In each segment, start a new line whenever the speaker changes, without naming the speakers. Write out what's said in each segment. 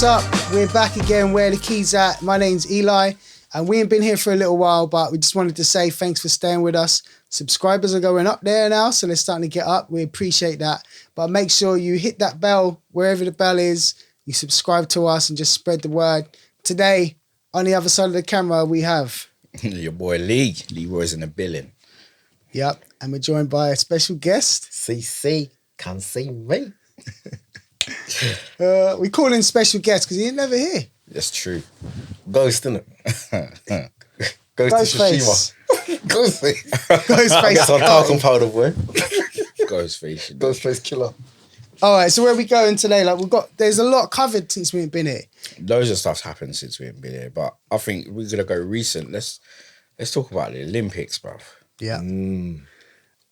What's up? We're back again. Where the keys at? My name's Eli, and we ain't been here for a little while, but we just wanted to say thanks for staying with us. Subscribers are going up there now, so they're starting to get up. We appreciate that. But make sure you hit that bell wherever the bell is. You subscribe to us and just spread the word. Today, on the other side of the camera, we have
your boy Lee. Leroy's in the building.
Yep, and we're joined by a special guest.
CC, can see me.
We call him special guest because he ain't never here.
That's true.
Ghost, innit? Ghost to
Ghostface.
Tsushima. Ghostface.
Ghostface.
That's on talcum powder, boy.
Ghostface.
Ghostface killer.
All right, so where are we going today? There's a lot covered since we ain't been here.
Loads of stuff's happened since we haven't been here, but I think we're gonna go recent. Let's talk about the Olympics, bruv.
Yeah.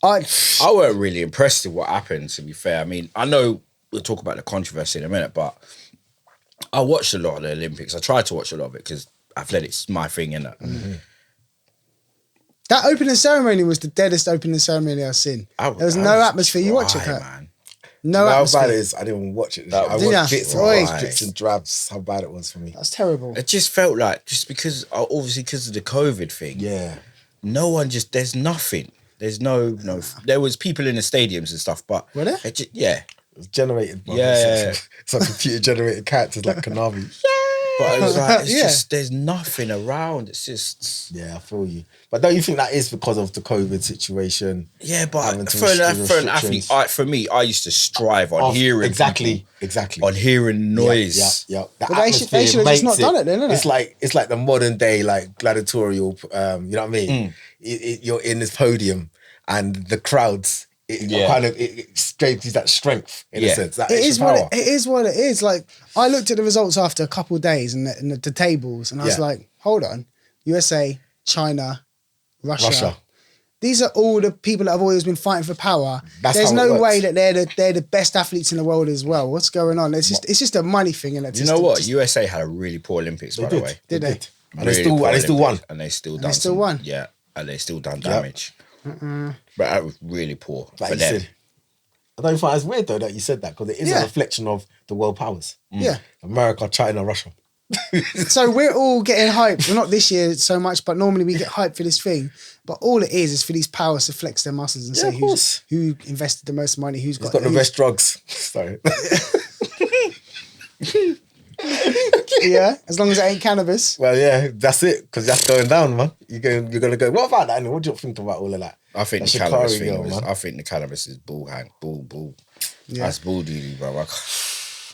I weren't really impressed with what happened, to be fair. I mean, I know we'll talk about the controversy in a minute, but I watched a lot of the Olympics. I tried to watch a lot of it because athletics is my thing, innit? Mm-hmm.
That opening ceremony was the deadest opening ceremony I've seen. There was no atmosphere. You watch it, Kurt?
Man.
No
How
atmosphere.
bad it is, I didn't even watch it. I
Didn't
watched
ya?
bits and drabs, how bad it was for me.
That's terrible.
It just felt like, just because, obviously because of the COVID thing.
Yeah.
No one there's nothing. There's no, there was people in the stadiums and stuff, but.
Were there?
Yeah.
It was generated, bro.
Yeah.
It's like computer generated characters like Konami.
But it was like, it's
Yeah.
just, there's nothing around. It's just.
Yeah, I feel you. But don't you think that is because of the COVID situation?
Yeah, but
Having to
for an
restrictions?
athlete, for me, I used to strive on hearing
exactly,
people, on hearing noise.
Yeah.
But they should have just not done it then, innit?
It's like the modern day like gladiatorial. You know what I mean? You're in this podium and the crowds. It strengthens that strength in a sense. That
It is
power.
what it is. What it is. Like, I looked at the results after a couple of days and the tables, and I was like, hold on, USA, China, Russia. These are all the people that have always been fighting for power. There's no way that they're the best athletes in the world as well. What's going on? It's just a money thing, and
you know what? USA had a really poor Olympics, by the way.
Did they?
And they still won.
And they still
won.
Yeah, and they still done damage. But that was really poor
Like
for
you
them.
said. I don't find it's weird though that you said that because it is a reflection of the world powers.
Yeah.
America, China, Russia.
So we're all getting hyped. Well, not this year so much, but normally we get hyped for this thing. But all it is for these powers to flex their muscles and say who invested the most money, who's got
the best drugs. Sorry.
Yeah, as long as it ain't cannabis.
Well, yeah, that's it because that's going down, man. You're gonna go. What about that? Anyway? What do you think about all of that?
I think
That
the cannabis
Shikari
thing
girl,
was.
man.
I think the cannabis is bull.
Yeah.
That's bull dealy, bro.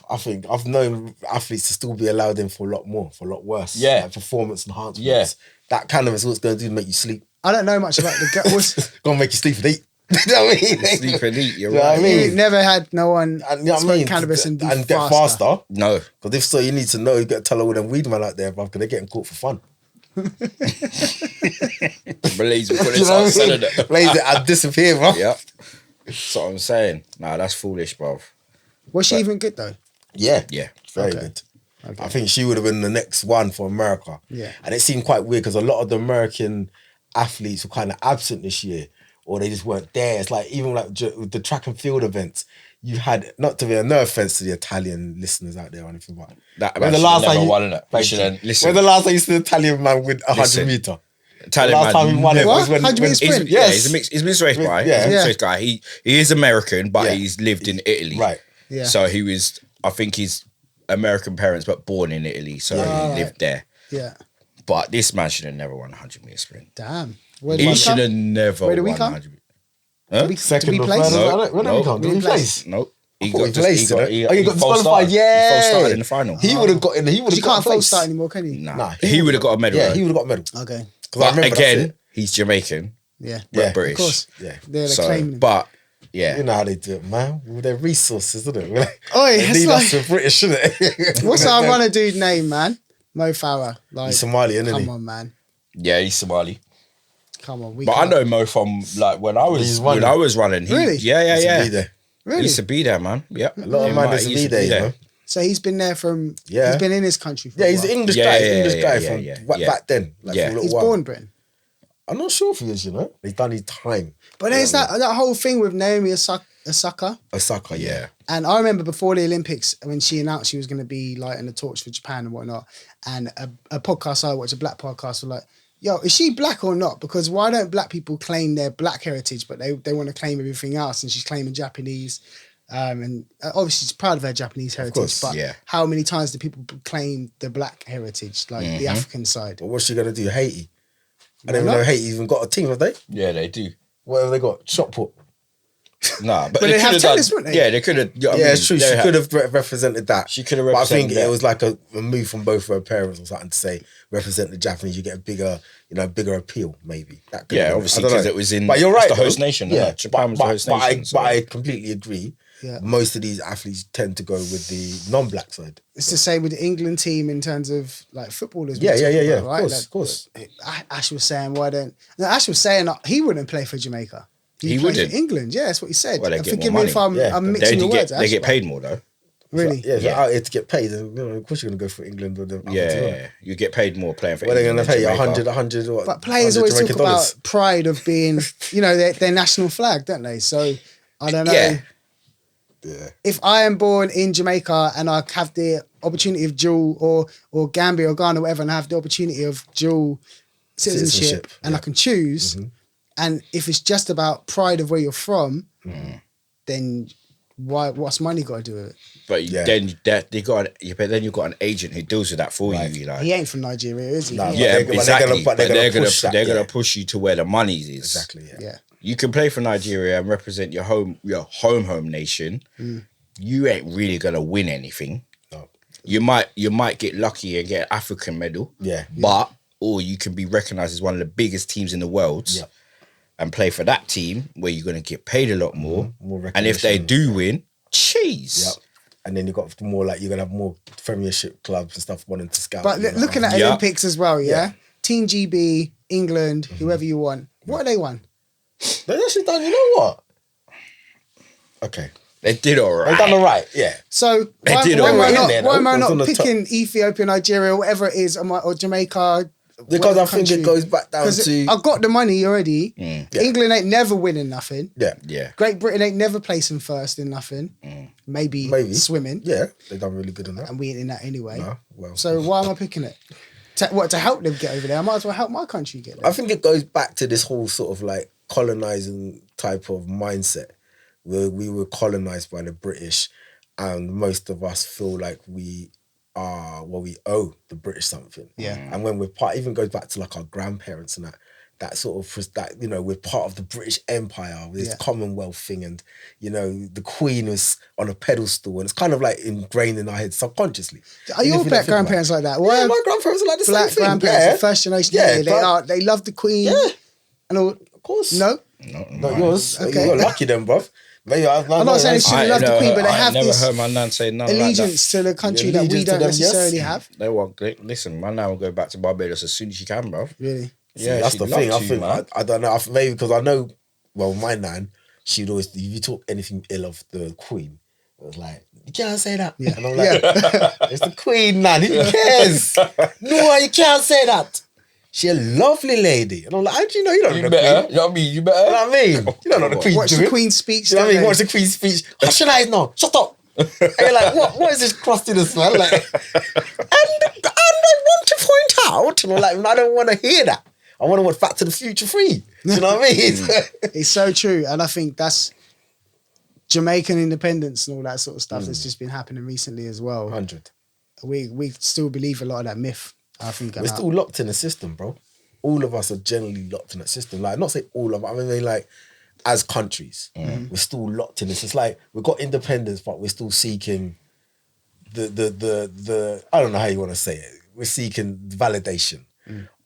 I think I've known athletes to still be allowed in for a lot more, for a lot worse.
Yeah.
Like performance enhancements.
Yeah.
That cannabis, what it's going to do is make you sleep.
I don't know much about the girls.
Gonna make you sleep and eat. You know what I mean?
Sleep and eat. You're
You know what
right.
I mean?
You've never had no one
And, you know what I
smoke
mean?
cannabis and be
get
faster.
faster.
No.
Because if so, you need to know, you got to tell all them weed man out there, bruv, because they're getting caught for fun.
Blaze will put
You
it
know
on
what I
selling
mean?
it.
Blaze it and disappear, bro.
Yeah. That's what I'm saying. Nah, that's foolish, bruv.
Was she even good though?
Yeah.
Yeah.
Very
Okay.
good. I think she would have been the next one for America.
Yeah.
And it seemed quite weird because a lot of the American athletes were kind of absent this year or they just weren't there. It's like, even like with the track and field events, you had, not to be, no offense to the Italian listeners out there or anything, but
When the last time
when the last time you saw an Italian man with 100 meter?
Italian
last time he won it was when
100 meter sprint?
Yeah, he's a mixed race guy.
Yeah.
He's a mixed race guy. He is American, but
Yeah.
he's lived in Italy.
Right.
Yeah.
So he was, I think he's American parents, but born in Italy. So he lived there.
Yeah.
But this man should have never won a 100-meter sprint.
Damn.
He should have never
Where did
won
we
a
come?
100 meter.
Did we
Second or
place?
third? When did we come? Did we place?
Nope. He
thought
got
he placed, didn't he? Oh, he got
false
disqualified,
started.
yeah.
He false started in the final.
He would have got in. He would
You
have got
can't
a
false
place.
start anymore, can you?
Nah. He would have got a medal.
Yeah,
though.
he would have got a medal.
Okay.
'Cause I
But
remember that's
again,
it.
he's Jamaican.
Yeah.
But
Yeah,
British.
Of course.
Yeah.
They're
So,
claiming him.
but yeah.
You know how they do it, man. With their resources, isn't it? Like,
Oi,
they
it's
need
like-
us for British, isn't it?
What's our runner dude name, man? Mo Farah. Like,
He's Somalian, isn't
come
he?
on, man.
Yeah, he's Somali.
Come on.
But I know Mo from like when I was running.
Really?
Yeah.
Be there.
He
Really?
used to be there, man. Yeah.
A lot of man used to be there, you know.
So he's been there from.
Yeah.
He's been in his country for.
Yeah,
a
he's
while.
an English
Yeah,
guy.
yeah,
English
yeah,
guy
yeah,
from
yeah.
back then. Like,
Yeah.
for a little
He's
while.
born Britain.
I'm not sure if he is, you know. He's done his time.
But there's that whole thing with Naomi Osaka.
Osaka, yeah.
And I remember before the Olympics, when she announced she was going to be lighting the torch for Japan and whatnot, and a podcast I watched, a black podcast, was like, yo, is she black or not? Because why don't black people claim their black heritage, but they want to claim everything else? And she's claiming Japanese. And obviously she's proud of her Japanese heritage, but how many times do people claim the black heritage, like the African side?
But what's she going to do? Haiti? I don't even know Haiti even got a team, have they?
Yeah, they do.
What have they got? Shot put.
Nah, but
they have tennis, wouldn't they?
Yeah, they could have.
Yeah, it's true. She could have represented that.
She could have
represented. But I think
that.
it was like a move from both of her parents or something to say represent the Japanese. You get a bigger appeal, maybe. That could
obviously because it was in.
But you're right,
the host nation. Yeah, Japan was the host nation.
But I completely agree. Yeah. Most of these athletes tend to go with the non-black side.
It's the same with the England team in terms of like footballers.
Yeah.
Right?
Of course.
Ash was saying, Ash was saying he wouldn't play for Jamaica. He wouldn't. For England. Yeah, that's what he said.
Well,
forgive me if I'm mixing your words.
They get paid more though.
Really?
So, yeah. Out here to get paid. Of course you're going to go for England. Or
you get paid more playing for
England.
England.
They're going to pay 100 what?
But players always talk about pride of being, their national flag, don't they? So, I don't know.
Yeah.
If I am born in Jamaica and I have the opportunity of dual or Gambia or Ghana or whatever, and I have the opportunity of dual citizenship and I can choose, and if it's just about pride of where you're from, then what's money got to do with it?
But then you've got an agent who deals with that for you. Like,
he ain't from Nigeria, is he?
No, exactly. But they're gonna push you to where the money is.
Exactly. Yeah.
You can play for Nigeria and represent your home nation. You ain't really gonna win anything.
No.
You might get lucky and get an African medal.
Yeah.
Or you can be recognised as one of the biggest teams in the world.
Yeah.
And play for that team where you're gonna get paid a lot more. And if they do win, cheese.
Yep. And then you've got more like you're gonna have more Premiership clubs and stuff wanting to scout.
But looking at Olympics as well, Team GB, England, whoever you want, what have they won?
They actually done. You know what? Okay,
they did all right.
They done all right. Yeah.
So why am I not picking Ethiopia, Nigeria, whatever it is, or Jamaica?
Because I think it goes back down to...
I've got the money already. England ain't never winning nothing.
Yeah.
Great Britain ain't never placing first in nothing. Maybe swimming.
Yeah, they've done really good on that.
And we ain't in that anyway.
No, well.
So why am I picking it? To help them get over there? I might as well help my country get there.
I think it goes back to this whole sort of like colonising type of mindset where we were colonised by the British and most of us feel like we owe the British something.
Yeah.
And when we're even goes back to like our grandparents and that sort of, we're part of the British Empire, this Commonwealth thing, and, the Queen was on a pedestal, and it's kind of like ingrained in our heads subconsciously.
Are your black grandparents like that?
Well, my grandparents are like the
black
same thing.
Grandparents, the first generation, they love the Queen.
Yeah.
And all.
Of course.
No?
Not yours.
Okay.
You're lucky then, bruv. Maybe
I'm not saying they shouldn't love the Queen, but they have this
heard my nan say nothing
allegiance to the country that we don't necessarily have.
They won't. Listen, my nan will go back to Barbados as soon as she can, bro.
Really?
Yeah,
that's the thing. I don't know. Maybe because I know. Well, my nan, she'd always. If you talk anything ill of the Queen, it was like, you can't say that. Yeah. And I'm like, it's the Queen, nan. Who cares? No, you can't say that. She's a lovely lady. And I'm like, how do you know you don't know the Queen?
You know what I mean? You better.
You know what I mean? You don't know the Queen.
Watch the Queen's speech.
You know what I mean? Watch the Queen's speech. Hush your eyes now. Shut up. And you're like, what is this crustiness, man? Like, and I want to point out, and I'm like, I don't want to hear that. I want to watch Back to the Future 3. Do you know what I mean?
It's so true. And I think that's Jamaican independence and all that sort of stuff that's just been happening recently as well.
100.
We still believe a lot of that myth. I think
we're still locked in the system, bro. All of us are generally locked in that system. Like, not say all of us, I mean, like, as countries, we're still locked in this. It's like we've got independence, but we're still seeking the I don't know how you want to say it. We're seeking validation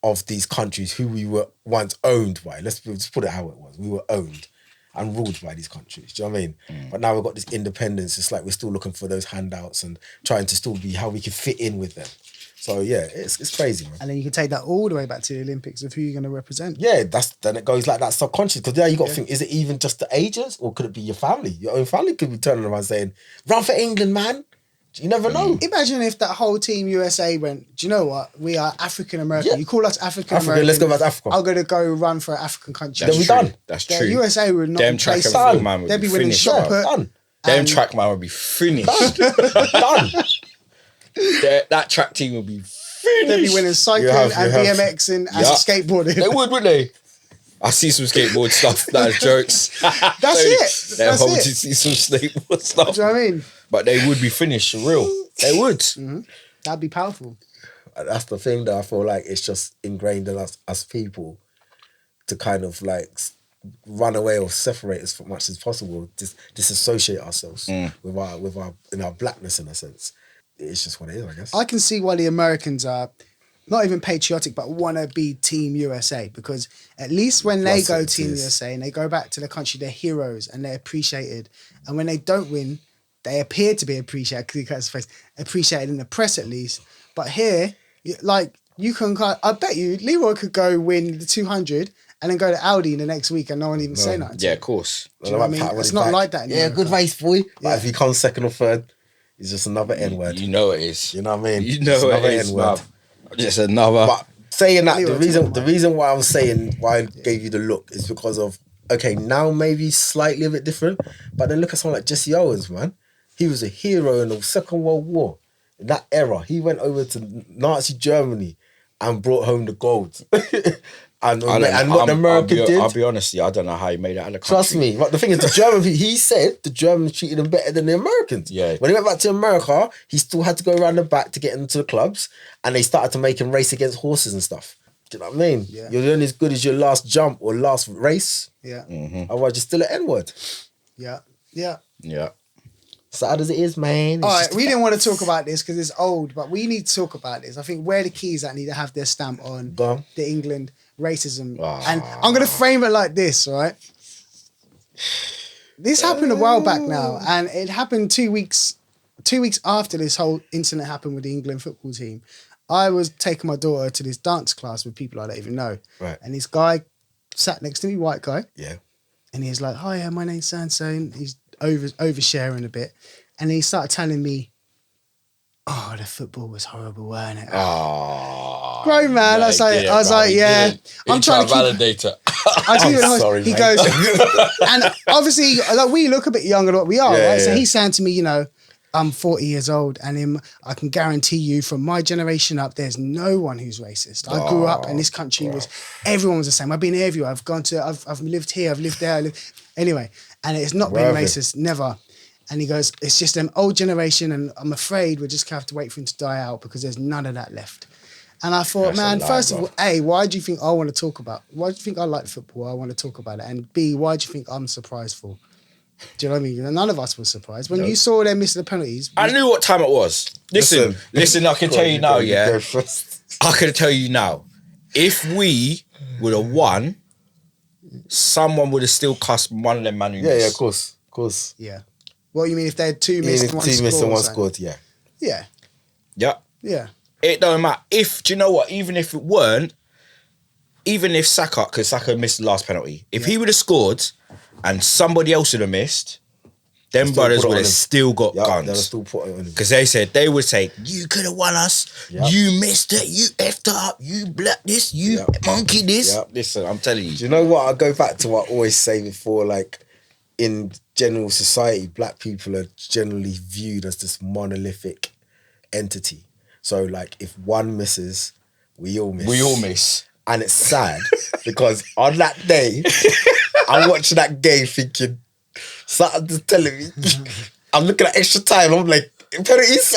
of these countries who we were once owned by. Let's put it how it was. We were owned and ruled by these countries. Do you know what I mean? But now we've got this independence. It's like we're still looking for those handouts and trying to still be how we can fit in with them. So yeah, it's crazy, man.
And then you can take that all the way back to the Olympics of who you're going to represent.
Yeah, then it goes like that subconscious. Because now you got to think, is it even just the ages or could it be your family? Your own family could be turning around saying, run for England, man. You never know.
Imagine if that whole team USA went, do you know what? We are African American. Yeah. You call us African American.
Let's go back to Africa.
I'm going to go run for an African country.
Then we're done.
That's true.
USA would not
Them
place
track and field, man,
they'd be winning shot put.
Done.
Them track man will be finished. Done. That track team will be finished.
They'll be winning cycling and BMX and skateboarding.
They would, wouldn't they? I see some skateboard stuff. That is jokes.
That's it.
They're hoping to see some skateboard stuff.
Do you know what I mean?
But they would be finished for real. They would.
Mm-hmm. That'd be powerful.
That's the thing that I feel like it's just ingrained in us as people to kind of like run away or separate as much as possible, disassociate ourselves with our blackness in a sense. It's just what it is, I guess.
I can see why the Americans are not even patriotic, but want to be Team USA, because at least when they go Team USA and they go back to the country, they're heroes and they're appreciated. And when they don't win, they appear to be appreciated in the press at least. But here, like you can, I bet you Leroy could go win the 200 and then go to Audi in the next week and no one even say nothing.
Yeah, of course.
Do you know what I mean? It's not like that anymore.
Yeah, good race, boy. But if he comes second or third, it's just another N-word.
You know it is.
You know what I mean?
You know it is, N-word. Just another.
But saying that, the reason why I'm saying why I gave you the look is because of, okay, now maybe slightly a bit different, but then look at someone like Jesse Owens, man. He was a hero in the Second World War. In that era, he went over to Nazi Germany and brought home the gold. And what the American did.
I'll be honest, I don't know how he made it out of the country.
Trust me. But the thing is, he said the Germans treated him better than the Americans.
Yeah.
When he went back to America, he still had to go around the back to get into the clubs, and they started to make him race against horses and stuff. Do you know what I mean?
Yeah.
You're only as good as your last jump or last race.
Yeah.
Mm-hmm.
Otherwise, you're still an N-word.
Yeah. Yeah.
Yeah.
Sad as it is, man.
All right, we didn't want to talk about this because it's old, but we need to talk about this. I think where the keys that need to have their stamp on the England racism. And I'm going to frame it like this, right? This happened a while back now, and it happened 2 weeks after this whole incident happened with the England football team. I was taking my daughter to this dance class with people I don't even know.
Right.
And this guy sat next to me, white guy.
Yeah.
And he's like, "Hi, my name's so-and-so." And he's oversharing a bit. And he started telling me, "Oh, the football was horrible, weren't it?"
Oh,
grown man. I was like, yeah. I'm trying to
validate it.
I'm sorry,
he
mate.
goes, and obviously, like, we look a bit younger than what we are, right? So he's saying to me, you know, I'm 40 years old, and I can guarantee you, from my generation up, there's no one who's racist. I grew up, and this country everyone was the same. I've been everywhere. I've lived here. I've lived there. Anyway, and it's not been racist, never. And he goes, it's just an old generation, and I'm afraid we're just going to have to wait for him to die out because there's none of that left. And I thought, first of all, A, why do you think I want to talk about? Why do you think I like football? I want to talk about it. And B, why do you think I'm surprised for? Do you know what I mean? None of us were surprised. When you saw them missing the penalties.
I knew what time it was. Listen, I can tell you now, yeah. I can tell you now. If we would have won, someone would have still cussed one of them man.
Yeah, of course.
Yeah. What you mean if they had two missed and one
scored? Yeah.
Yeah.
Yeah.
Yeah.
It don't matter. Do you know what? Even if it weren't, even if Saka, because Saka missed the last penalty, if he would have scored and somebody else would have missed, them brothers would have still got guns.
They'll still put it on him.
Because they would say, you could have won us, you missed it, you effed up, you black this, you monkey this. Listen, I'm telling you.
Do you know what? I go back to what I always say before, like, in general society, black people are generally viewed as this monolithic entity. So, like, if one misses, we all miss. And it's sad because on that day, I'm watching that game thinking, something's telling me, I'm looking at extra time, I'm like, penalties.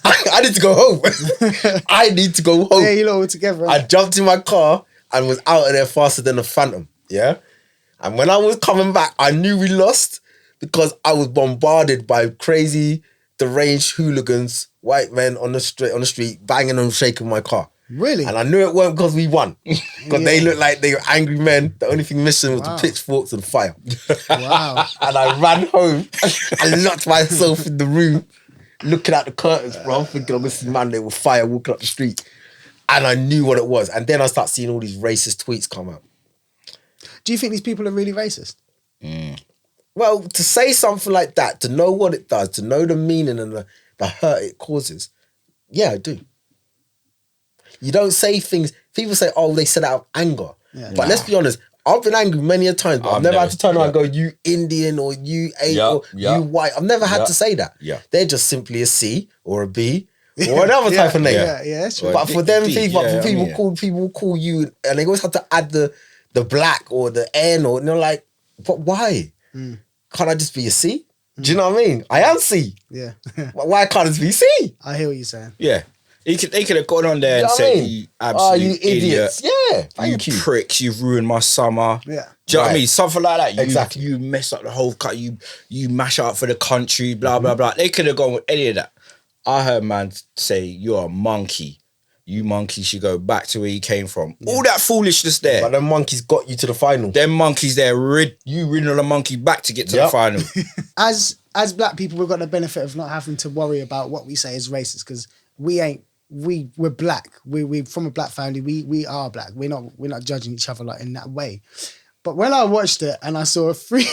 I need to go home.
Yeah, you lot were together.
I jumped in my car and was out of there faster than a phantom. Yeah. And when I was coming back, I knew we lost because I was bombarded by crazy, deranged hooligans, white men on the street, banging and shaking my car.
Really?
And I knew it weren't because we won. Because they looked like they were angry men. The only thing missing was the pitchforks and fire.
Wow.
And I ran home and locked myself in the room, looking at the curtains, bro. I'm thinking, I'm going to see man, they were fire walking up the street. And I knew what it was. And then I start seeing all these racist tweets come out.
Do you think these people are really racist?
Well, to say something like that, to know what it does, to know the meaning and the hurt it causes, yeah, I do. You don't say things, people say, oh, they said it out of anger. Yeah. But let's be honest, I've been angry many a times, but I've never had to turn around and go, you Indian or you A or you white. I've never had to say that.
Yeah.
They're just simply a C or a B or another type of name.
Yeah, that's right.
But for them people call you, and they always have to add the black or the N or, and they're like, but why? Can't I just be a C? Do you know what I mean? I am C.
Yeah.
Why can't it be C?
I hear what you're saying.
Yeah. They could have gone on there and said, you absolute
you idiots.
idiot.
Yeah. Thank you.
Pricks, you've ruined my summer.
Yeah.
Do you know what I mean? Something like that.
Exactly.
You mess up the whole cut. You mash up for the country, blah, blah, blah. They could have gone with any of that. I heard man say, you're a monkey. You monkey should go back to where you came from. Yeah. All that foolishness there.
But them monkeys got you to the final.
Them monkeys there, you ridden on a monkey back to get to the final.
As black people, we've got the benefit of not having to worry about what we say is racist, because we're black. We're from a black family. We are black. We're not judging each other like in that way. But when I watched it and I saw three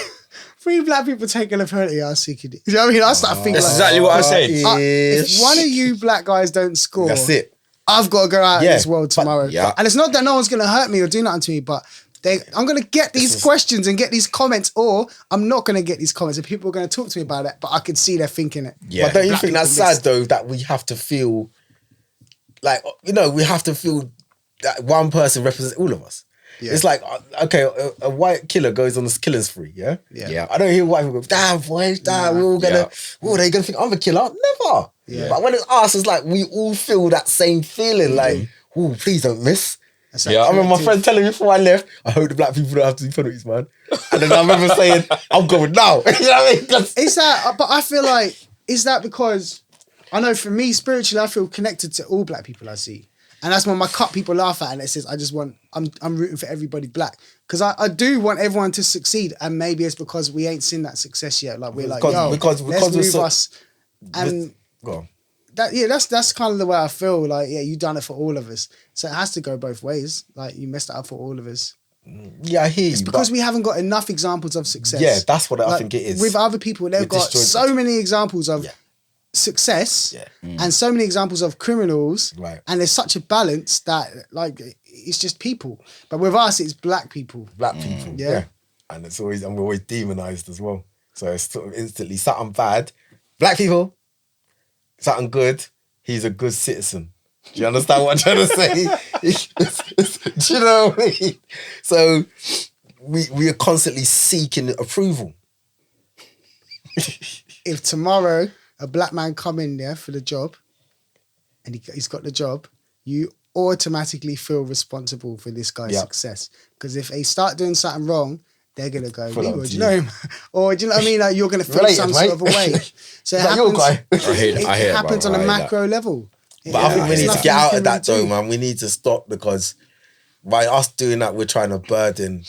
black people taking a penalty, I was thinking, you know what I mean? I started thinking,
that's exactly what I said.
If one of you black guys don't score,
that's it.
I've got to go out in this world tomorrow. And it's not that no one's going to hurt me or do nothing to me, but I'm going to get these questions and get these comments, or I'm not going to get these comments and people are going to talk to me about it, but I can see they're thinking it.
Yeah. But don't you think that's sad though, that we have to feel like, we have to feel that one person represents all of us. Yeah. It's like, okay, a white killer goes on this killing spree, yeah? I don't hear white people go, damn, boys, we're all going to, they're going to think I'm a killer? Never. Yeah. But when it's us, it's like we all feel that same feeling, like, oh, please don't miss. I remember my friend telling me before I left, I hope the black people don't have to do penalties, man. And then I remember saying, I'm going now. You know what I mean?
Is that, but I feel like, is that because, I know for me, spiritually, I feel connected to all black people I see. And that's when my cut people laugh at, and it says, I'm rooting for everybody black. Because I do want everyone to succeed, and maybe it's because we ain't seen that success yet. Like, we're like, let's move us. And
go on.
That's kind of the way I feel. Like, you done it for all of us. So it has to go both ways. Like, you messed it up for all of us.
Yeah, I hear you.
It's because we haven't got enough examples of success.
Yeah, that's what I think it is.
With other people, they've got so many examples of success and so many examples of criminals, and there's such a balance that, like, it's just people. But with us, it's black people.
And it's always, and we're always demonized as well. So it's sort of instantly something bad, black people, something good, he's a good citizen. Do you understand what I'm trying to say? Do you know what I mean? So we are constantly seeking approval.
If tomorrow a black man come in there for the job and he's got the job, you automatically feel responsible for this guy's success. Because if they start doing something wrong, they're going to go, Leroy, do you know him? Or do you know what I mean? Like, you're going to feel some sort of a way. So it happens on a macro level.
But I think we need to get out of that though, man. We need to stop, because by us doing that, we're trying to burden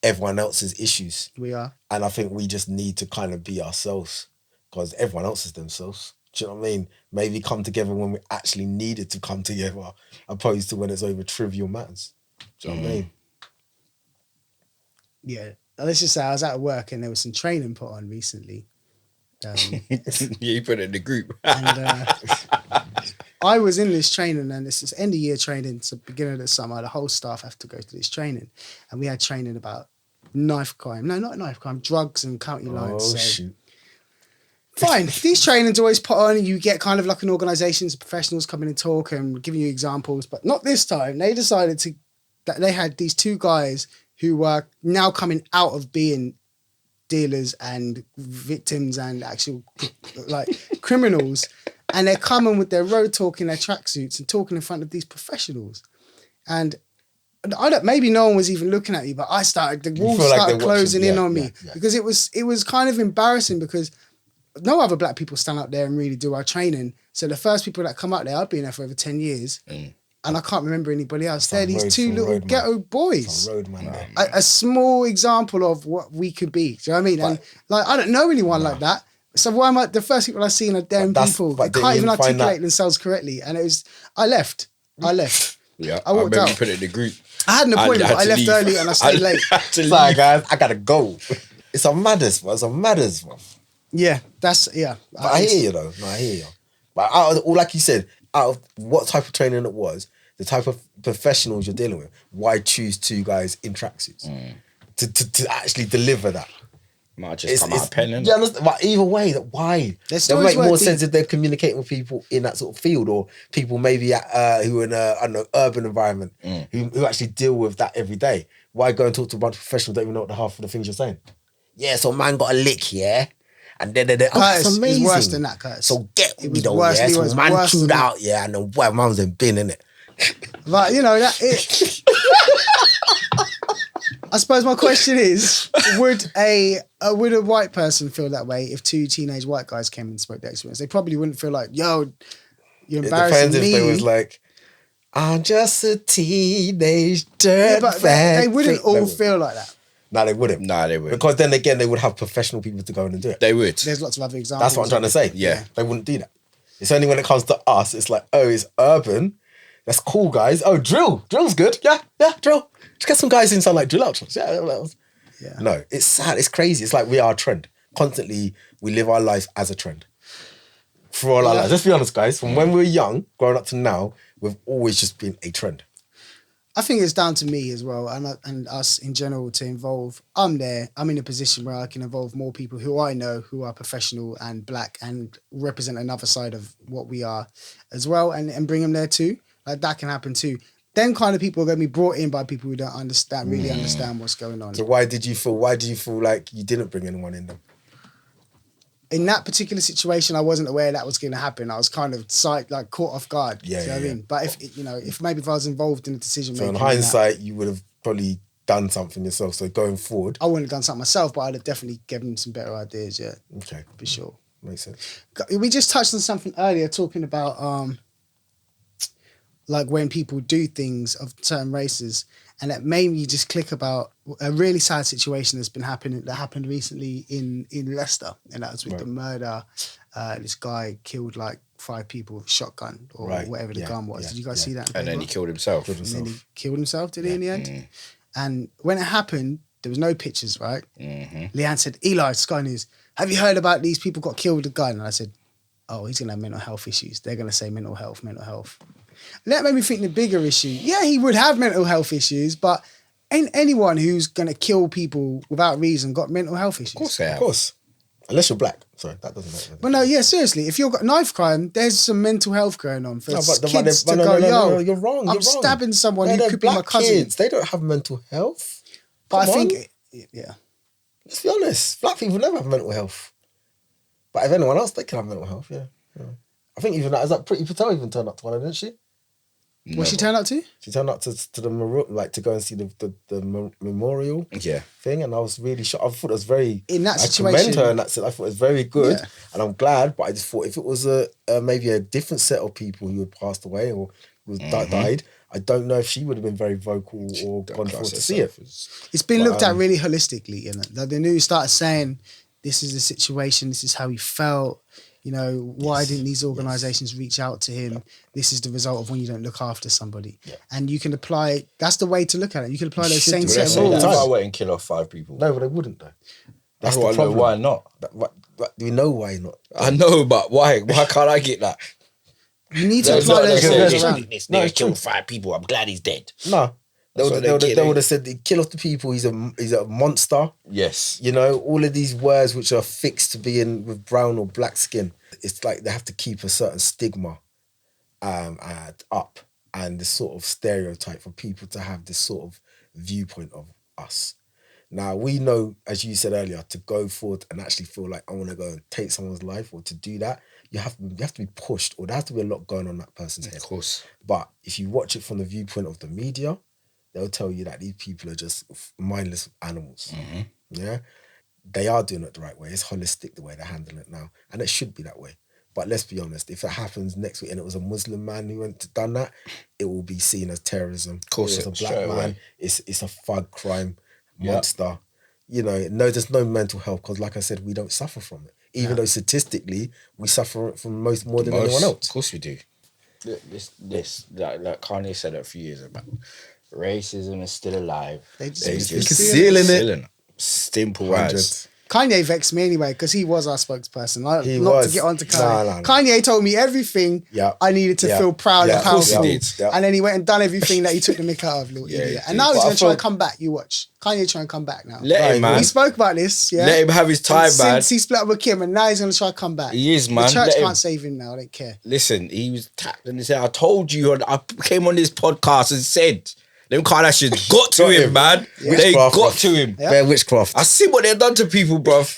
everyone else's issues.
We are.
And I think we just need to kind of be ourselves, because everyone else is themselves. Do you know what I mean? Maybe come together when we actually needed to come together, opposed to when it's over trivial matters. Do you know what I mean?
Yeah. Let's just say I was at work and there was some training put on recently.
You put it in the group.
And I was in this training, and this is end of year training, so beginning of the summer, the whole staff have to go to this training. And we had training about knife crime. No, not knife crime, drugs and county lines.
Oh, shoot.
Fine. These trainings always put on, and you get kind of like an organisation, professionals coming and talk and giving you examples, but not this time. They decided that they had these two guys who were now coming out of being dealers and victims and actual like criminals, and they're coming with their road talk in their tracksuits and talking in front of these professionals. And maybe no one was even looking at me, but the walls started closing in on me because it was kind of embarrassing, because no other black people stand up there and really do our training. So the first people that come out there, I've been there for over 10 years. And I can't remember anybody else. They're these two little ghetto boys. A small example of what we could be. Do you know what I mean? And like, I don't know anyone like that. So why am I the first people I see are damn people that can't even articulate themselves correctly? And I left.
Yeah,
I walked out.
You put it in the group.
I had an appointment, but I left early and I stayed late.
Sorry guys, I gotta go. It's a matters, man.
Yeah, that's
But I hear you though. No, I hear you. But like you said, out of what type of training it was, the type of professionals you're dealing with, why choose two guys in tracksuits? to actually deliver that.
Might just come out of pen, innit?
Yeah, but either way, why? They'll make more sense if they're communicating with people in that sort of field, or people maybe who are in a, I don't know, urban environment who actually deal with that every day. Why go and talk to a bunch of professionals that don't even know what the half of the things you're saying? Yeah, so man got a lick, yeah? And then
Curtis,
it's amazing.
It's worse than that, Curtis.
So get me though,
worse,
yeah?
Leroy,
So man chewed
that.
out, yeah, and then man's in bin, innit?
But, you know, that it... I suppose my question is, would a white person feel that way if two teenage white guys came and spoke their experience? They probably wouldn't feel like, yo, you're embarrassing me.
It depends if they was like, I'm just a teenage dirtbag.
They wouldn't all feel like that.
No, they wouldn't.
No, they wouldn't.
Because then again, they would have professional people to go in and do it.
They would.
There's lots of other examples.
That's what I'm trying to say.
Yeah.
They wouldn't do that. It's only when it comes to us, it's like, oh, it's urban. That's cool, guys. Oh, drill. Drill's good. Yeah, drill. Just get some guys in sound like drill out. Yeah. No, it's sad. It's crazy. It's like we are a trend. Constantly, we live our life as a trend. For all our lives. Let's be honest, guys. From when we were young, growing up to now, we've always just been a trend.
I think it's down to me as well, and us in general to involve. I'm in a position where I can involve more people who I know who are professional and black and represent another side of what we are as well, and bring them there too. Like that can happen too. Then kind of people are going to be brought in by people who don't really understand what's going on.
So why did you feel like you didn't bring anyone in them?
In that particular situation, I wasn't aware that was going to happen. I was kind of caught off guard. Yeah, you know what I mean? But if I was involved in the decision making,
so in hindsight, you would have probably done something yourself. So going forward,
I wouldn't have done something myself, but I'd have definitely given some better ideas. Yeah,
okay,
for sure.
Makes sense.
We just touched on something earlier, talking about like when people do things of certain races, and it made me just click about a really sad situation that happened recently in Leicester, and that was with the murder. This guy killed like 5 people with a shotgun or whatever the gun was. Did you guys see that?
And then he killed himself.
And then he killed himself, did he, in the end? And when it happened, there was no pictures, right? Leanne said, Eli, Sky News, have you heard about these people got killed with a gun? And I said, oh, he's going to have mental health issues. They're going to say mental health. And that made me think the bigger issue. Yeah, he would have mental health issues, but ain't anyone who's going to kill people without reason got mental health issues.
Of course they have.
Of course. Unless you're black. Sorry, that doesn't matter.
But no, yeah, seriously, if you've got knife crime, there's some mental health going on for kids to go, yo,
you're wrong.
I'm stabbing someone who could be my cousin.
Kids, they don't have mental health.
But I think, yeah.
Let's be honest, black people never have mental health. But if anyone else, they can have mental health, yeah. I think even that, is that Pretty Patel even turned up to one, didn't she?
What she turned up to?
She turned up to the to go and see the memorial thing, and I was really shocked. I thought it was very
in that situation.
I commend her, and I thought it was very good, and I'm glad. But I just thought if it was maybe a different set of people who had passed away or who died, I don't know if she would have been very vocal or gone forward to see it.
It's been looked at really holistically, you know. Like the news started saying, "This is the situation. This is how he felt." You know, why didn't these organisations reach out to him? This is the result of when you don't look after somebody. Yeah. And you can apply, that's the way to look at it. You can apply those same set of rules.
I went and kill off 5 people.
No, but they wouldn't though.
That's the problem. Why not?
Do we know why not?
I know, but why? Why can't I get that?
You need to apply those rules around.
They killed 5 people. I'm glad he's dead.
No. They would have said, kill off the people, he's a monster.
Yes.
You know, all of these words which are fixed to being with brown or black skin, it's like they have to keep a certain stigma up and this sort of stereotype for people to have this sort of viewpoint of us. Now, we know, as you said earlier, to go forward and actually feel like I want to go and take someone's life or to do that, you have to be pushed, or there has to be a lot going on in that person's head.
Of course.
But if you watch it from the viewpoint of the media, they'll tell you that these people are just mindless animals. Yeah? They are doing it the right way. It's holistic the way they're handling it now. And it should be that way. But let's be honest, if it happens next week and it was a Muslim man who done that, it will be seen as terrorism. Of
course,
it's a black man. It's a thug crime monster. You know, no, there's no mental health because, like I said, we don't suffer from it. Even though statistically we suffer from more than anyone else.
Of course we do. This like Kanye said it a few years ago. Racism is still alive.
They
concealing it.
Simple as.
Kanye vexed me anyway because he was our spokesperson.
He
not
was.
to get onto Kanye.
No.
Kanye told me everything I needed to feel proud and
Of course
powerful.
he did. Yeah.
And then he went and done everything that he took the mick out of, little idiot. And now he's going to try and come back. You watch. Kanye try and come back now.
Let him, man.
We spoke about this, yeah?
Let him have his time, man.
Since he split up with Kim and now he's going to try and come back.
He is, man.
The church
Let him.
can't save him now. I don't care.
Listen, he was tapped and he said, I told you, I came on this podcast and said, them Kardashians got to him, man. They got to him.
Yeah.
Bare witchcraft.
I see what they've done to people, bruv.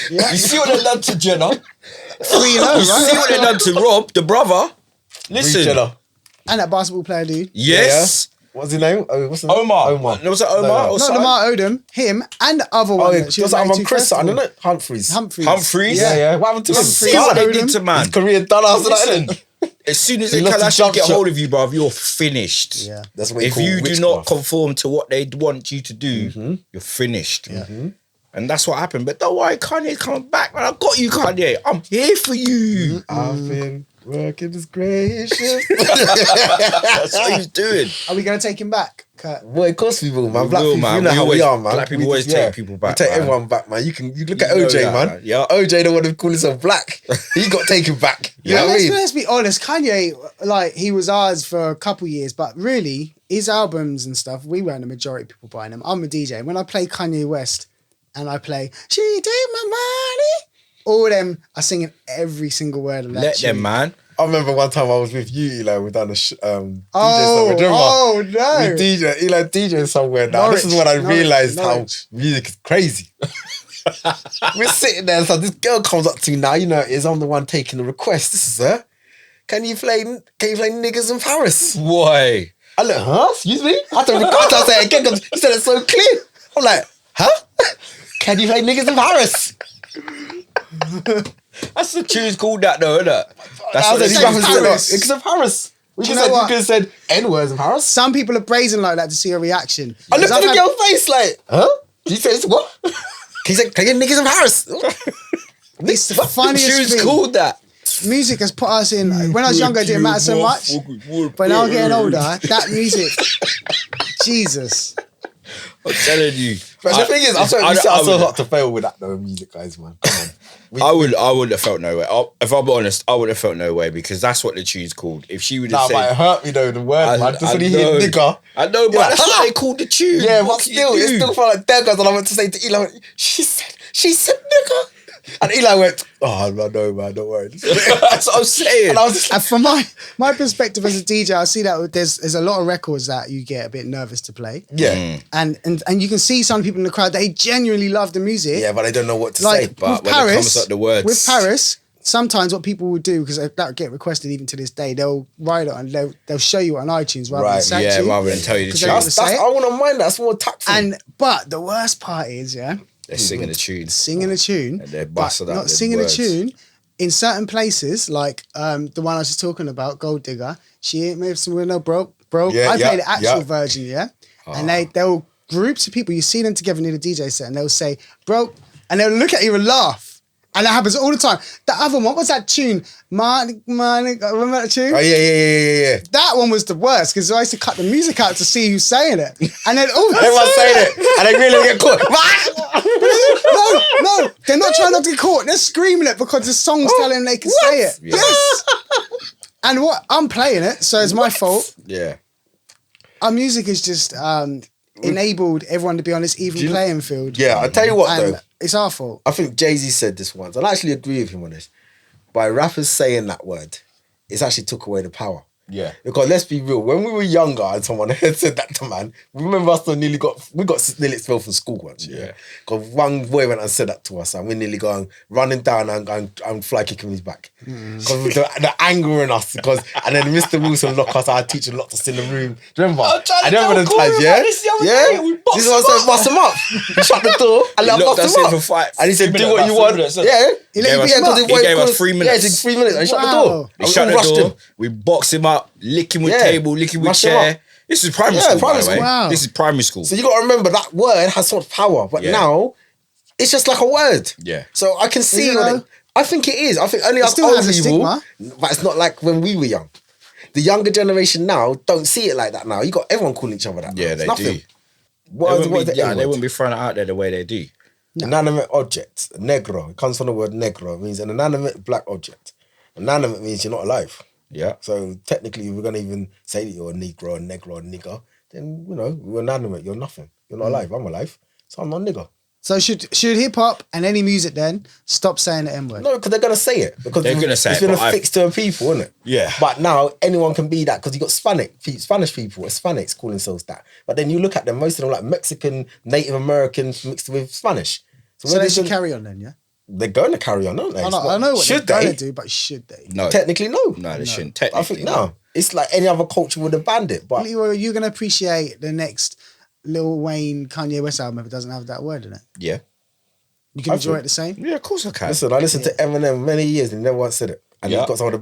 Yeah.
You see what they've done to Jenna?
3-0,
You
right?
see what they've done to Rob, the brother? Listen.
Jenner.
And that basketball player dude.
Yes.
What's his name? Oh, what's his name?
Omar.
Omar.
Was it Omar?
No.
Or
Not
something?
Lamar Odom, him, and the other one.
Oh,
that she
was
married
that
to
on Chris? I
first
don't
of all.
know. Humphreys.
Humphreys?
Yeah. What happened to him?
See what they did to man.
His career done after that,
Listen,
innit?
as soon as
He
the
lost his
Kardashians
jump
get
shot.
hold of you, bruv, you're finished.
Yeah.
That's what
If you do not conform to what they want you to do, you're finished. And that's what happened. But don't worry, Kanye's coming back, man. I got you, Kanye. I'm here for you.
I've been working this great shift.
That's what he's doing.
Are we going to take him back, Kurt?
Well, of course we will, man.
We
Black
will,
people,
man.
you know
We
how
always-
we are, man.
black people always take people back,
We take
man.
everyone back, man. You look at
You know
OJ,
that,
man.
man. Yeah.
OJ, the one who called himself black. He got taken back. You know what I mean?
Let's be honest. Kanye, like, he was ours for a couple years, but really, his albums and stuff, we weren't the majority of people buying them. I'm a DJ. When I play Kanye West and I play, she take my money, all of them are singing every single word of that
Let
tune.
them, man.
I remember one time I was with you, Eli. We done a DJ
Oh,
somewhere. Do you remember?
no.
With DJ, Eli DJ somewhere now. This is when I
Norwich,
realised
Norwich.
how music is crazy. We're sitting there, so this girl comes up to me now. You know, is I'm the one taking the request. This is her. Can you play niggas in Paris?
Why?
I look, huh? Excuse me? I don't record. I say again because you said it so clear. I'm like, huh? Can you play niggas in Paris?
That's the tune's called that, though, isn't it? That's
I
what
said,
they
you
say.
rappers said
Paris.
it. Because of Paris. We
Do
could
you know what?
have said N-words in Paris.
Some people are brazen like that to see a reaction.
I looked at
I've
the
had-
girl's face like, huh? Did you say this? What? Can you get niggas in Paris?
It's the
The
funniest
tune's
thing.
called that.
Music has put us in. When I was younger, it didn't matter so much. But now I'm getting older, that music, Jesus.
I'm telling you.
But the thing is, I
I
so
would-
hot to fail with that though, music guys, man. Come on.
I wouldn't have felt no way. If I'm honest, I would have felt no way because that's what the tune's called. If she would have
Nah, but it
said,
hurt me though, the word, man. Just when you hear
know.
nigga.
I know, but
Yeah.
that's what they called the tune.
Yeah,
What
but
can
still,
you
it
do?
still felt like dead guys. And I went to say to Eli, she said nigga. And Eli went, oh, no, man, don't worry.
That's what I'm saying.
And I was just like,
And from my perspective as a DJ, I see that there's a lot of records that you get a bit nervous to play.
yeah.
And you can see some people in the crowd, they genuinely love the music.
Yeah, but they don't know what to
Like
say.
but
with
when it
Paris,
comes up the words-
with Paris, sometimes what people will do, because that would get requested even to this day, they'll write it and they'll show you on iTunes rather than
Right,
say
yeah,
to you.
rather than tell you the
'Cause
tune.
they
That's,
want to say
I
it.
wouldn't mind that. That's more tactful.
But the worst part is, yeah,
They're singing the tune.
singing a tune,
And they're
but
busting out
not
the
singing
words.
a tune in certain places, like the one I was just talking about, Gold Digger. She ain't made some no broke.
Yeah,
I
yeah,
played the actual
yeah.
version, yeah, and they'll groups of people. You see them together near the DJ set, and they'll say broke, and they'll look at you and laugh. And that happens all the time. The other one, what was that tune? Remember that tune?
Oh, yeah.
That one was the worst because I used to cut the music out to see who's saying it. And then
Everyone's saying it. And they really get caught.
No, they're not trying not to get caught. They're screaming it because the song's telling them they can say it.
Yeah.
Yes. And what I'm playing it, so it's my fault.
Yeah.
Our music has just enabled everyone to be on this even playing field.
Yeah, I tell you what,
And
though.
it's our fault.
I think Jay-Z said this once, and I actually agree with him on this. By rappers saying that word, it's actually took away the power.
Yeah.
Because let's be real, when we were younger and someone had said that to man, remember us nearly got expelled from school once.
Yeah.
Because one boy went and said that to us and we nearly going running down and fly kicking his back. Because the anger in us. And then Mr. Wilson locked us, our teacher locked us in the room. Do you remember?
I'm trying to
I remember
tell
them times,
Corey
yeah?
about this the other
Yeah?
day. We boxed
This is what I said, bust him up. He shut the door and let us
locked
bust
us
him
in
up.
for five-
And he said,
three
do
minutes,
what you
about
want.
3 minutes,
Yeah.
He let you
gave
beat him
us-
up.
he gave us 3 minutes.
Yeah, he took 3 minutes and he shut the
Wow.
door.
He shut the
rushed
door.
him.
We boxed him up, lick him with
Yeah.
table, lick him with
Rushed him
chair.
up.
This is primary
Yeah,
school, by
primary
the way.
school.
Wow.
This is primary school.
So you got to remember that word has so much power, but
Yeah.
now it's just like a word.
Yeah.
So I can see
it though?
I think it is. I think only us
still
old
has a
people,
stigma.
but it's not like when we were young. The younger generation now don't see it like that now. You got everyone calling each other that. now.
Yeah,
It's
they
nothing.
do.
What
They
is
wouldn't
the
be
A-word?
throwing it out there the way they do.
No.
Inanimate object, negro. It comes from the word negro. It means an inanimate black object. Inanimate means you're not alive.
Yeah.
So technically, if we're gonna even say that you're a negro, a nigger, then you're inanimate. You're nothing. You're not alive. I'm alive, so I'm not a nigger.
So should hip hop and any music then stop saying the N word?
No, because they're gonna say it. Because
They're gonna say
it's
it,
been
but
affixed to a people, isn't it?
Yeah.
But now anyone can be that because you got Spanish people, Hispanics call themselves that. But then you look at them, most of them like Mexican, Native Americans mixed with Spanish.
So they should carry on then, yeah?
They're going to carry on, aren't they?
I know what
should
they're
they
going to do, but should they?
No.
Technically, no.
No, they shouldn't.
I
Technically,
think no. It's like any other culture would have banned it. But
Leroy, you're going to appreciate the next Lil Wayne, Kanye West album if it doesn't have that word in it.
Yeah.
You can enjoy it the same?
Yeah, of course I can.
listen, I listened to Eminem many years and he never once said it. And he's got some of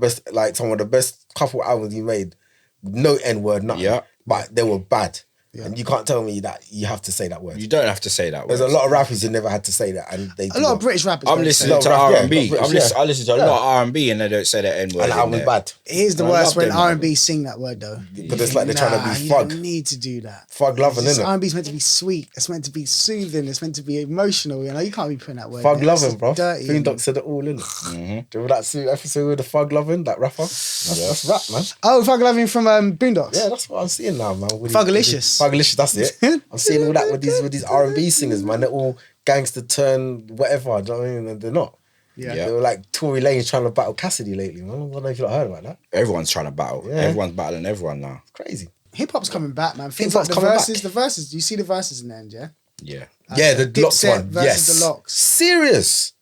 the best couple albums he made. No N-word, nothing.
Yeah.
But they were bad.
Yeah.
And you can't tell me that you have to say that word.
You don't have to say that word.
There's a lot of rappers who never had to say that, and they.
A lot of British rappers.
I'm
don't
listening
say
to
it.
R&B.
Yeah,
I listen to a lot of R&B and they don't say the N-word.
And the album's bad.
Here's the
I
worst
love
when
them
R&B sing that word though.
Because it's like they're trying to be
You
fug.
don't need to do that.
Fug loving,
It's just-
innit?
R&B's meant to be sweet. It's meant to be soothing. It's meant to be emotional. You know, you can't be putting that word.
Fug
in there. It's
loving, bro.
Dirty.
Boondock said it all, innit? Do you remember that episode with the fug loving, that rapper? That's rap, man.
Oh, Fug Loving from Boondocks.
Yeah, that's what I'm seeing now, man.
Fugalicious.
Fugalicious, that's it. I'm seeing all that with these R&B singers, man. They're all gangster turn whatever. Do you know what I mean? And they're not.
Yeah.
They were like Tory Lanez trying to battle Cassidy lately, man. I don't know if you've heard about that.
Everyone's trying to battle.
Yeah.
Everyone's battling everyone now.
It's crazy.
Hip hop's coming back, man. Things
Hip-hop's
like the
coming
verses.
back.
The verses. Do you see the verses in the end? Yeah.
Yeah.
Yeah, the Locks
Dipset
one.
versus
Yes.
the Locks.
Serious.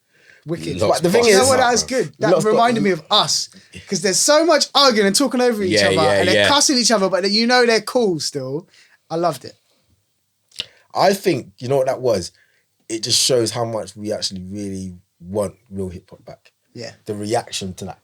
Wicked.
Locks
But the thing
boss.
You
is,
know what? That was good. That
Locks got-
reminded me of us because there's so much arguing and talking over each
Yeah,
other,
yeah,
and they're
yeah.
cussing each other, but you know they're cool still. I loved it.
I think, you know what that was? It just shows how much we actually really want real hip hop back.
Yeah.
The reaction to that.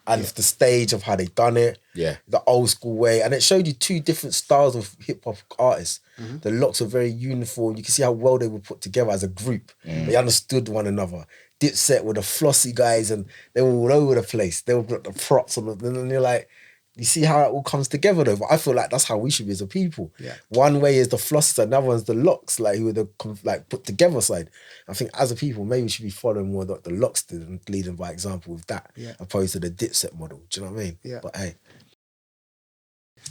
And the stage of how they done it.
Yeah.
The old school way. And it showed you two different styles of hip hop artists. The Locks were very uniform. You can see how well they were put together as a group. They understood one another. Dipset were the flossy guys and they were all over the place. They were the props on them. And you're like, you see how it all comes together though. But I feel like that's how we should be as a people.
Yeah.
One way is the flossy side, another one's the Locks, like who are the put together side. I think as a people, maybe we should be following more what the Locks did and leading by example with that, opposed to the Dipset model. Do you know what I mean?
Yeah.
But hey,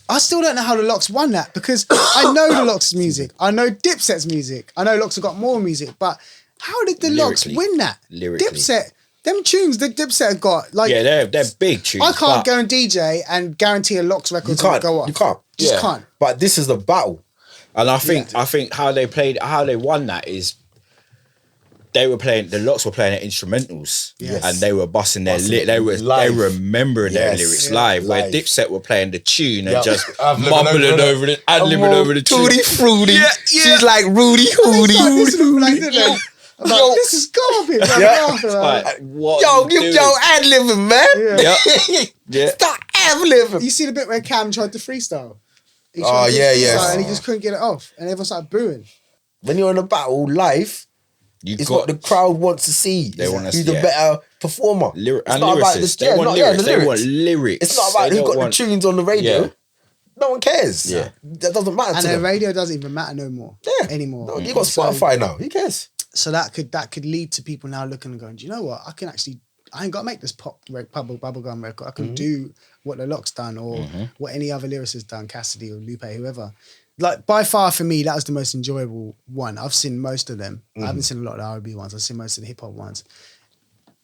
I still don't know how the Locks won that because I know the Locks' music. I know Dipset's music. I know Locks have got more music, but how did the Locks
Lyrically.
win that?
Lyrically.
Dipset, them tunes that Dipset have got, like,
Yeah, they're big tunes.
I can't
but
go and DJ and guarantee a Locks
you
record
can't.
will go off.
You can't.
Just
Yeah.
can't.
But this is the battle.
And I think how they won that is they Locks were playing their instrumentals,
Yes.
and they were busting their
Busting
they
it
were
live.
remembering their
Yes.
lyrics
Yeah.
live. Where
Live.
Dipset were playing the tune and
Yep.
just
Ad-libbing
mumbling
over it.
over it, ad-libbing over the tune.
Tutti Frutti.
Yeah.
She's like Rudy
It's like, this
Hootie.
is like, didn't it? I'm like,
Yo.
this is garbage. I'm
Yeah.
laughing, man.
Like, what
Yo,
are you
you
doing?
ad-libbing, man.
Yeah. Yeah.
Stop ad-libbing.
You see the bit where Cam tried to freestyle? He
Oh,
tried to
yeah,
freestyle
yeah.
And he just couldn't get it off. And everyone started booing.
When you're in a battle live, it's what the crowd wants to see.
They want to
who's
see,
the better performer.
and
It's not about
lyricists.
the-
They
yeah,
want
not- yeah,
lyrics.
the
They want
lyrics.
lyrics.
It's not about
They
who
don't
got
want-
the tunes on the radio.
Yeah.
No one cares.
Yeah.
That doesn't matter
And
to
the
them.
radio doesn't even matter no more.
Yeah.
Anymore.
No, you got Spotify now. Who cares?
So that could lead to people now looking and going, do you know what? I ain't got to make this bubblegum record. I can do what the Locks done or what any other lyricist done, Cassidy or Lupe, whoever. Like, by far for me, that was the most enjoyable one. I've seen most of them. I haven't seen a lot of the R&B ones. I've seen most of the hip hop ones.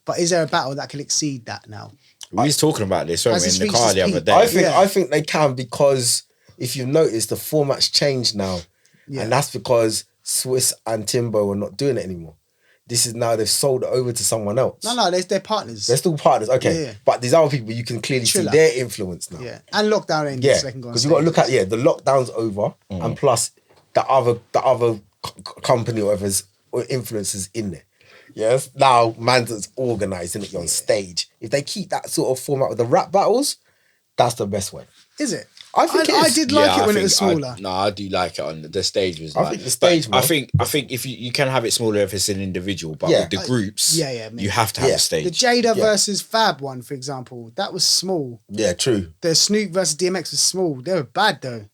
But is there a battle that can exceed that now?
We was talking about this, weren't
As
we,
this
in the
reaches
car the other
peak.
day.
I think they can because if you've noticed, the format's changed now.
Yeah.
And that's because Swiss and Timbo are not doing it anymore. This is now they've sold it over to someone else.
No, they're partners.
They're still partners, okay.
Yeah.
But these other people, you can clearly
Triller.
see their influence now.
Yeah. And Lockdown ain't
Yeah,
so they can go on
because you got to
stage.
look at the lockdown's over, and plus the other company or whatever's or influences in there. Yes, now man's organised and you're on stage. If they keep that sort of format with the rap battles, that's the best way.
Is it?
I think it
I
is.
did like
Yeah,
it
I
when it
think
was smaller.
I do like it on the stage was.
I
like,
think the stage,
but
man.
I think if you can have it smaller if it's an individual, but
Yeah.
with the groups,
Yeah, maybe.
you have to have
Yeah.
a stage.
The Jada versus Fab one, for example, that was small.
Yeah, true.
The Snoop versus DMX was small. They were bad though.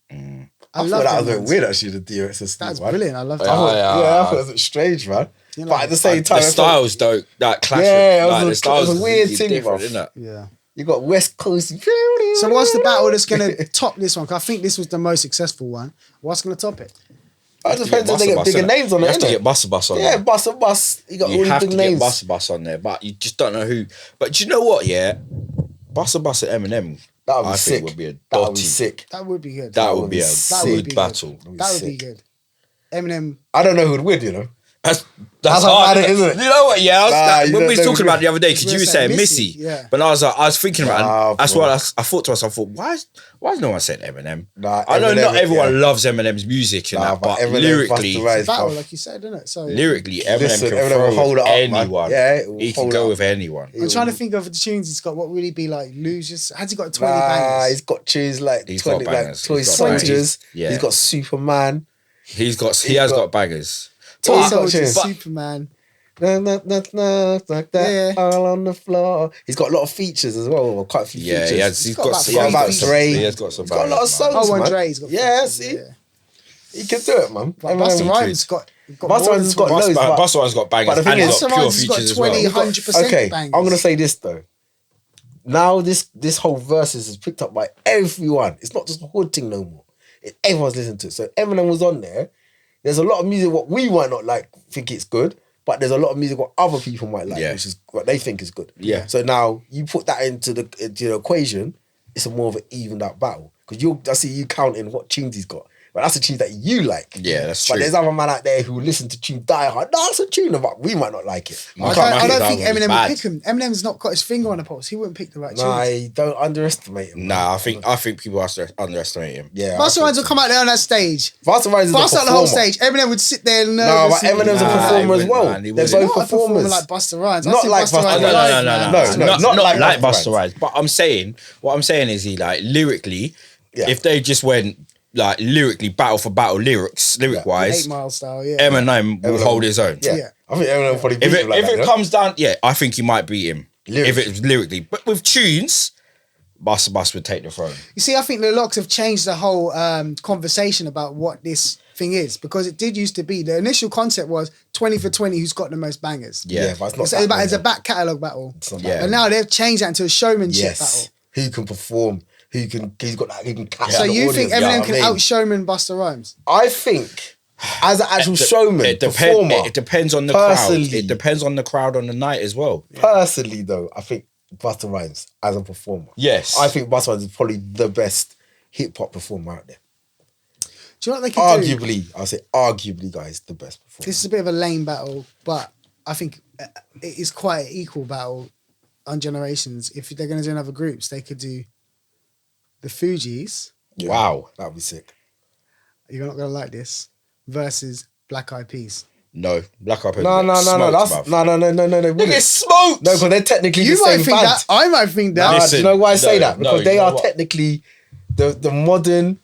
I
love
thought that
them
was a bit
ones.
weird actually, the DOX and Steve
That's
one.
brilliant. I love
I
that.
thought,
Yeah.
I thought it was strange, man.
You know,
But at the same time,
The styles though, that clash.
Yeah,
like,
it
the
was
styles
a weird
really
thing,
different,
bruv.
isn't it?
Yeah.
You got West Coast.
So what's the battle that's going to top this one? 'Cause I think this was the most successful one. What's going to top it?
It depends if they get bigger names on
You
it,
have to
innit?
get Buster Bus on
Yeah,
there.
Bus. You got all
You
the
have
big
to
names.
get Buster Bus on there, but you just don't know who. But do you know what? Yeah, Buster Bus and Eminem.
That would be
I
sick.
think would be a
That would be
dotty.
sick.
That would be good.
That would be a
That would
good
be
battle.
Good. That would be
sick.
good. Eminem.
I don't know who would win, you know.
That's
how
hard,
bad it is, isn't it?
You know what? Yeah,
you
when
don't
we was
know
talking
who-
about it the other day, because
You
you
were
were saying
saying
Missy,
Missy, yeah.
but I was thinking about.
Nah,
it. That's
bro.
what I thought to myself. I thought, why is no one saying Eminem?
Nah,
I know
Eminem,
not everyone
yeah.
loves Eminem's music and that, but
Eminem,
lyrically,
Busta Rhymes,
It's battle,
bruv.
like you said, isn't it? So
lyrically, Eminem
Listen,
can
Eminem
throw
will hold
with
it up, man.
anyone.
Yeah, it will
He can
hold
go
it
with anyone.
I'm trying to think of the tunes he's got. What would he be like? Losers? Has he got 20
Nah,
bangers?
he's got tunes like
He's got
20, like
bangers.
Toy
He's got
Soldiers.
bangers. Yeah.
He's got Superman.
He has got
got-
bangers.
Toy
He's got
Soldier,
tunes.
Superman.
Like that,
Yeah.
all on the floor. He's got a lot of features as well, or quite a few
Yeah,
features.
he's
got
got
about
some
three
about
features.
Dre.
He has got some.
He's got a lot of
bangers, man.
songs,
Oh,
man.
Andre, he's got
Yeah,
features,
see,
yeah.
he can do it, man.
But
Eminem,
Busta
he
Rhymes
could.
got
Busta
more
Rhymes
than
has got
20.
loads, but-
Busta Rhymes got bangers,
but the thing
and he's
is-
got
Busta
pure
Rhymes has got
features as
20,
well.
100%
Okay,
bangers.
I'm gonna say this though. Now this whole Versuz is picked up by everyone. It's not just a hood thing no more. Everyone's listening to it. So Eminem was on there. There's a lot of music what we might not like, think it's good, but there's a lot of music what other people might like,
Yeah.
which is what they think is good.
Yeah.
So now you put that into the equation, it's a more of an evened out battle because I see you counting what tunes he's got. But that's a tune that you like.
Yeah, that's
But
true.
there's other man out there who listen to tune Die Hard. No, it's a tune, but we might not like it.
My
I
cut-
don't,
my
I don't
cut
think
album was
Eminem
bad.
would pick him. Eminem's not got his finger on the pulse. He wouldn't pick the right
Nah,
tunes.
don't underestimate him.
Nah, I think people underestimate him.
Yeah.
Busta Rhymes would come out there on that stage.
Busta Rhymes is
Bust
a
out the whole
performer.
stage. Eminem would sit there
No,
nervous.
but Eminem's a
Nah,
performer
he
as
wouldn't,
well.
man, he
They're
wouldn't.
both
Not a performer
performers.
like Busta Rhymes.
Not
I see
like
Busta
Busta
Rhymes
Rhymes.
live,
No.
man.
not
not
like
like
Busta
Busta Rhymes. But what I'm saying is he like lyrically,
Yeah.
if they just went like lyrically battle for battle lyric
8
wise,
Mile style, yeah.
Eminem will
Eminem-
hold his own.
Yeah.
Yeah.
I think Eminem probably beat
If
him like
it
that, you know?
comes down, yeah, I think he might beat him.
Lyrically.
If it's lyrically, but with tunes, Busta would take the throne.
You see, I think the locks have changed the whole conversation about what this thing is because it did used to be the initial concept was 20 for 20 who's got the most bangers.
Yeah.
but it's not
It's,
that
it's a
way,
back catalogue battle.
It's not
Yeah.
that
And
way.
now they've changed that into a showmanship
Yes.
battle.
Who can perform? He's got that. He can catch
So
the
you
audience,
think
you know
Eminem
what
can
I mean?
out-showman Busta Rhymes?
I think as an actual showman,
It
performer.
depends on the
Personally.
crowd. It depends on the crowd on the night as well.
Personally, though, I think Busta Rhymes as a performer.
Yes.
I think Busta Rhymes is probably the best hip hop performer out there.
Do you know what they could do?
Arguably, I'll say arguably, guys, the best performer.
This is a bit of a lame battle, but I think it is quite an equal battle on generations. If they're going to do another groups, they could do the Fugees.
Yeah.
Wow.
That would be sick.
You're not going to like this. Versus Black Eyed Peas.
No, Black Eyed Peas.
No. That's no. They
Nigga,
wouldn't.
smoked.
No, because they're technically
You
the
might
same
think
band.
that. I might think that.
Nah, do
Listen,
you know why I say
no,
that?
no,
Because
you
they
know
are
what?
technically the modern,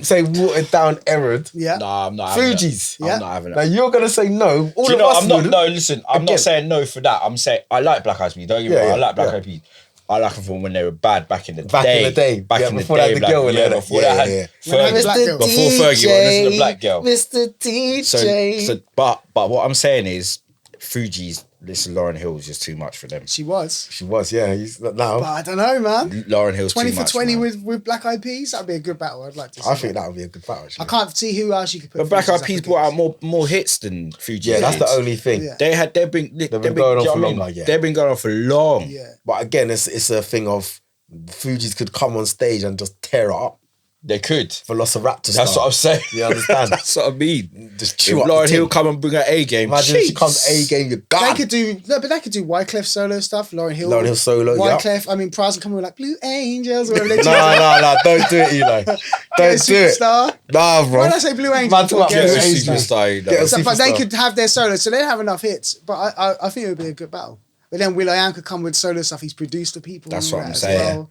say watered down era
Yeah.
Nah, I'm not having that.
Fugees.
Yeah.
I'm not having
Now
that.
you're gonna say no. All
Do you
of
know,
us
I'm not.
wouldn't.
No, listen. I'm
Again.
not saying no for that. I'm saying I like Black Eyed Peas. Don't get me
Yeah,
wrong. I
yeah,
like Black
yeah.
Eyed Peas. I like them from when they were bad back in the
Back
day.
in the day.
Back
Yeah,
in the
before they
day.
had the
Black-
girl in
yeah,
there.
before
Yeah,
they had
yeah.
When I was
Fergie.
Black girl.
Before Fergie, when this is the black girl.
Mr. DJ.
So, but what I'm saying is, Fugees. This Lauryn Hill is just too much for them.
She was.
She was, yeah. He's not now.
But I don't know, man.
Lauryn Hill's
20
too
for
much,
20
man.
with Black Eyed Peas? That'd be a good battle. I'd like to see
I think that would be a good battle.
I
Actually.
can't see who else you could put.
But Black
Fugees
Eyed
up
Peas
against.
brought out more hits than Fugees.
Yeah, that's the
did.
only thing.
Yeah.
They've been
going on
you know
for
what I mean?
longer, yeah.
They've been going on for long.
Yeah.
But again, it's a thing of Fugees could come on stage and just tear it up.
They could.
Velociraptor
That's
style.
what I'm saying.
You understand?
That's what I mean.
Just
If
chew up the
Lauryn Hill
ting.
come and bring her A game.
Imagine if she
jeez.
comes A game, you're
They
gone.
could do no, but they could do Wyclef solo stuff. Lauryn Hill.
Lauryn Hill solo, yeah.
Wyclef. I mean, Price can come with like Blue Angels or whatever they
No, don't do it, Eli. Don't do it.
Superstar.
Nah, bro.
Why did I say Blue Angels?
Man, talk about
Get
Blue
a
Angels.
Superstar, you know.
Get a
So, but they
superstar.
could have their solo, so they have enough hits. But I think it would be a good battle. But then Will.i.am could come with solo stuff. He's produced the people.
That's
and all
what I'm
that as
saying.
well.